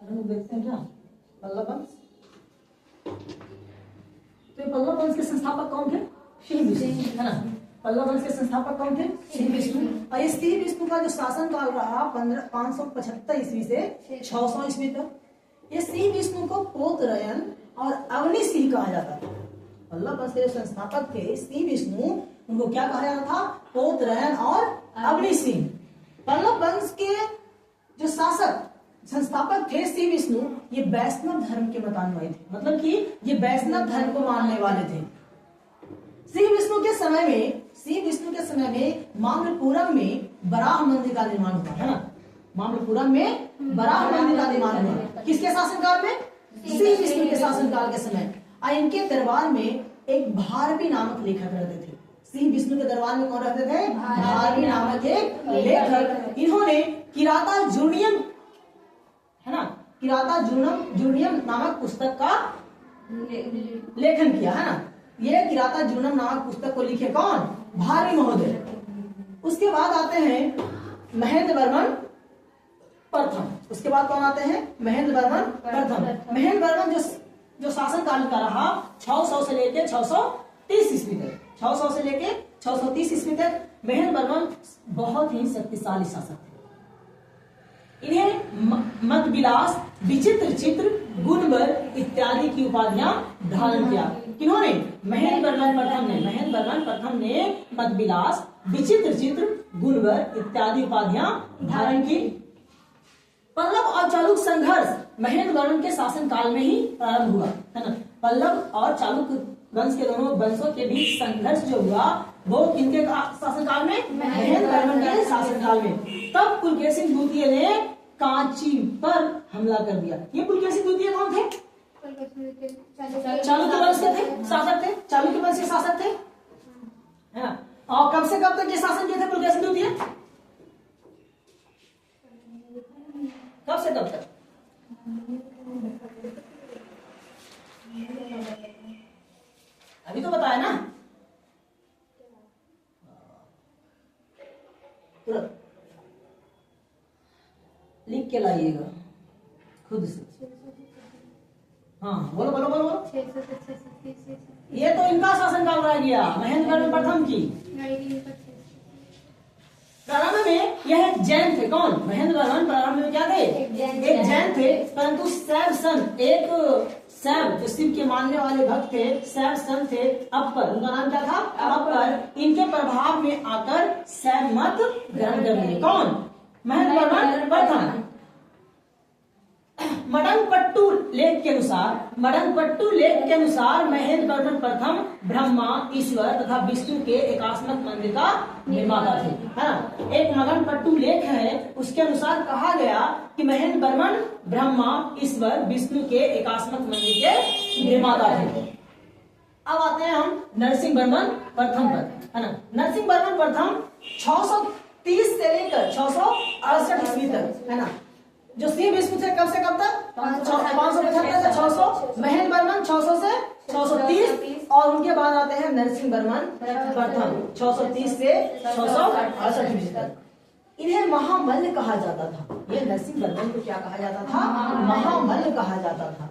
हम देखते हैं क्या पल्लव वंश। तो पल्लव वंश के संस्थापक कौन थे? सिंह विष्णु, है ना। पल्लव वंश के संस्थापक कौन थे? सिंह विष्णु। और इस सिंह विष्णु का जो शासन काल रहा 575 ईस्वी से 600 ईस्वी तक। ये सिंह विष्णु को पोतरयन और अवनी सिंह कहा जाता था। पल्लव वंश के संस्थापक थे सिंह विष्णु, उनको क्या कहा जाता था? पोतरयन और अवनी सिंह। पल्लव वंश के जो शासक संस्थापक थे सिंह विष्णु, ये वैष्णव धर्म के मतानुयायी थे, मतलब कि ये वैष्णव धर्म को मानने वाले थे। सिंह विष्णु के समय में मामल्लपुरम में वराह मंदिर का निर्माण हुआ, है ना। मामल्लपुरम में वराह मंदिर का निर्माण हुआ किसके शासनकाल में? सिंह विष्णु के शासनकाल के समय। और इनके दरबार में एक भारवी नामक लेखक रहते थे। सिंह विष्णु के दरबार में कौन रहते थे? भारवी नामक एक लेखक। इन्होंने किराता जूर्नियम, है ना, किराता जूर्नियम नामक पुस्तक का लेखन किया, है ना। ये किराता जूर्नियम नामक पुस्तक को लिखे कौन? भारवी महोदय। उसके बाद आते हैं महेंद्र वर्मन प्रथम। उसके बाद कौन आते हैं? महेंद्र वर्मन प्रथम। महेंद्र वर्मन जो शासन काल का रहा 600 से लेकर 630 ईस्वी तक। 600 से लेकर 630 ईस्वी तक महेंद्र वर्मन बहुत ही शक्तिशाली शासक थे। इन्हें मत विलास, विचित्र चित्र, गुणवर इत्यादि की उपाधियां धारण किया। किन्होंने? महेंद्र वर्मन प्रथम ने मत विलास, विचित्र चित्र, गुणवर इत्यादि उपाधियां धारण की। पल्लव और चालुक्य संघर्ष महेंद्र वर्मन के शासन काल में ही प्रारंभ हुआ, है ना। पल्लव और चालुक्य वंश के दोनों वंशों के बीच संघर्ष जो हुआ वो किनके शासनकाल में? महेंद्र वर्मन के शासनकाल में। तब पुलकेशिन द्वितीय ने कांची पर हमला कर दिया। ये पुलकेशिन द्वितीय कौन थे? चालुक्य वंश के थे, शासक थे। चालुक्य वंश के शासक थे, है ना। और कब से कब तक ये शासन किए थे पुलकेशिन द्वितीय? कब से कब तक? अभी तो बताया ना तुरंत लिख के लाइएगा खुद से। हाँ बोलो बोलो बोलो बोलो। ये तो इनका शासनकाल रह गया महेंद्र वर्मन प्रथम की। प्रारंभ में यह एक जैन थे। कौन? महेंद्र वर्मन प्रारंभ में क्या थे? एक जैन थे। परंतु शैव संत, एक शैव जो शिव के मानने वाले भक्त थे, शैव संत थे अपर, उनका नाम क्या था? अपर। इनके प्रभाव में आकर शैव मत ग्रहण कर लिए। कौन? महेंद्र वर्मन प्रथम। मडंगपट्टू लेख के अनुसार महेंद्र वर्मन प्रथम ब्रह्मा, ईश्वर तथा विष्णु के एकात्मक मंदिर का निर्माता थे, है ना। एक मडंगपट्टू लेख है, उसके अनुसार कहा गया कि महेंद्र वर्मन ब्रह्मा, ईश्वर, विष्णु के एकात्मक मंदिर के निर्माता थे। अब आते हैं हम नरसिंह वर्मन प्रथम पर, है ना। नरसिंह वर्मन प्रथम 630 से लेकर 668 ईस्वी तक, है ना। जो सिंह विष्णु थे कब से कब तक? 575 से 600। महेंद्र वर्मन 600 से 630 और उनके बाद आते हैं नरसिंह वर्मन प्रथम 630 से 668 ईस्वी तक। इन्हें महामल्ल कहा जाता था। ये नरसिंह वर्मन को क्या कहा जाता था? महामल्ल कहा जाता था।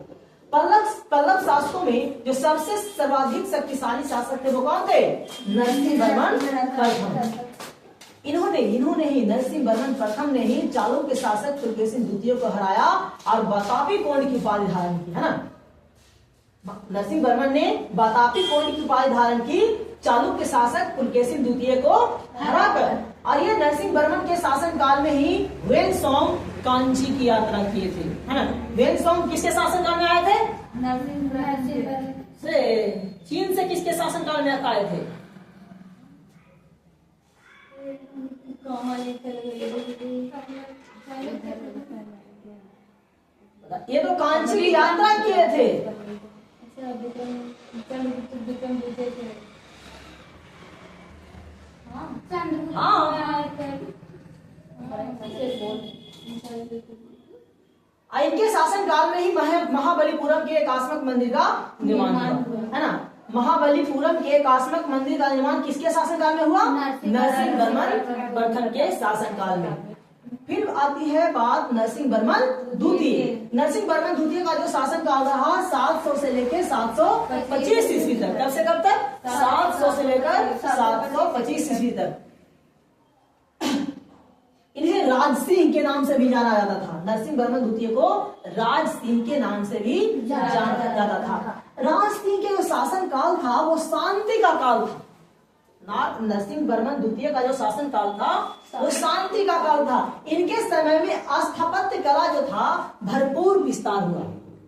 पल्लव शासकों में जो सबसे सर्वाधिक शक्तिशाली शासक थे वो कौन थे? नरसिंह वर्मन प्रथम। इन्होंने ही नरसिंह वर्मन प्रथम ने ही चालुक्य शासक पुलकेशिन द्वितीय को हराया और बतापी कोण की उपाधि धारण की, है ना। नरसिंह वर्मन ने बतापी कोण की उपाधि धारण की चालुक्य शासक पुलकेशिन द्वितीय को हराकर। और ये नरसिंह वर्मन के शासन काल में ही ह्वेनसांग कांची की यात्रा किए थे, है ना। ह्वेनसांग किसके शासन काल में आए थे? चीन से किसके शासन काल में आए थे? ये तो कांची की यात्रा किए थे। हाँ इनके शासन काल में ही महाबलीपुरम के एकात्मक मंदिर का निर्माण हुआ, है ना। महाबलीपुरम के एकात्मक मंदिर का निर्माण किसके शासन काल में हुआ? नरसिंह वर्मन प्रथम के शासन काल में। फिर आती है बात नरसिंह वर्मन द्वितीय। नरसिंह वर्मन द्वितीय का जो शासन काल रहा 700 से लेकर 725 ईस्वी तक। कब से कब तक? 700 से लेकर 725 ईस्वी तक। इन्हें राज सिंह के नाम से भी जाना जाता था। नरसिंह वर्मन द्वितीय को राज सिंह के नाम से भी जाना जाता था। राज सिंह के जो शासन काल था वो शांति का काल था। नरसिंह वर्मन द्वितीय का जो शासन काल था वो शांति का काल था। इनके समय में स्थापत्य कला जो था भरपूर विस्तार हुआ।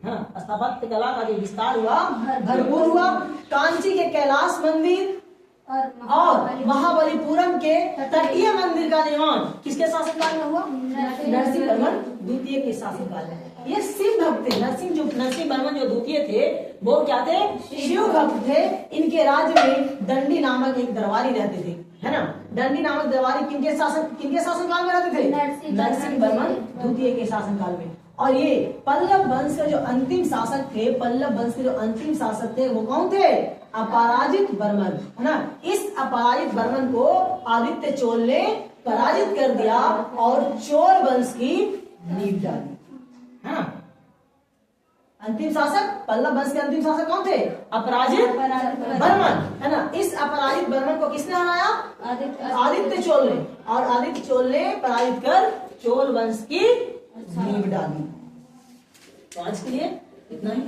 हाँ, स्थापत्य कला का जो विस्तार हुआ भरपूर हुआ। कांची के कैलाश मंदिर और महाबलीपुरम के तटीय मंदिर का निर्माण किसके शासनकाल में हुआ? नरसिंह वर्मन द्वितीय के शासनकाल में। ये शिव भक्त थे। नरसिंह वर्मन जो द्वितीय थे वो क्या थे? शिव भक्त थे। इनके राज्य में दंडी नामक एक दरबारी रहते थे, है ना। दंडी नामक दरबारी किनके शासनकाल में रहते थे? नरसिंह वर्मन द्वितीय के शासनकाल में। और ये पल्लव वंश के जो अंतिम शासक थे, पल्लव वंश के जो अंतिम शासक थे वो कौन थे? अपराजित वर्मन, है ना। इस अपराजित वर्मन को आदित्य चोल ने पराजित कर दिया और चोल वंश की नींव डाली, है ना। अंतिम शासक, पल्लव वंश के अंतिम शासक कौन थे? अपराजित वर्मन, है ना। इस अपराजित वर्मन को किसने हराया? आदित्य चोल ने। और आदित्य चोल ने पराजित कर चोल वंश की नींव डाली। तो आज के लिए इतना ही।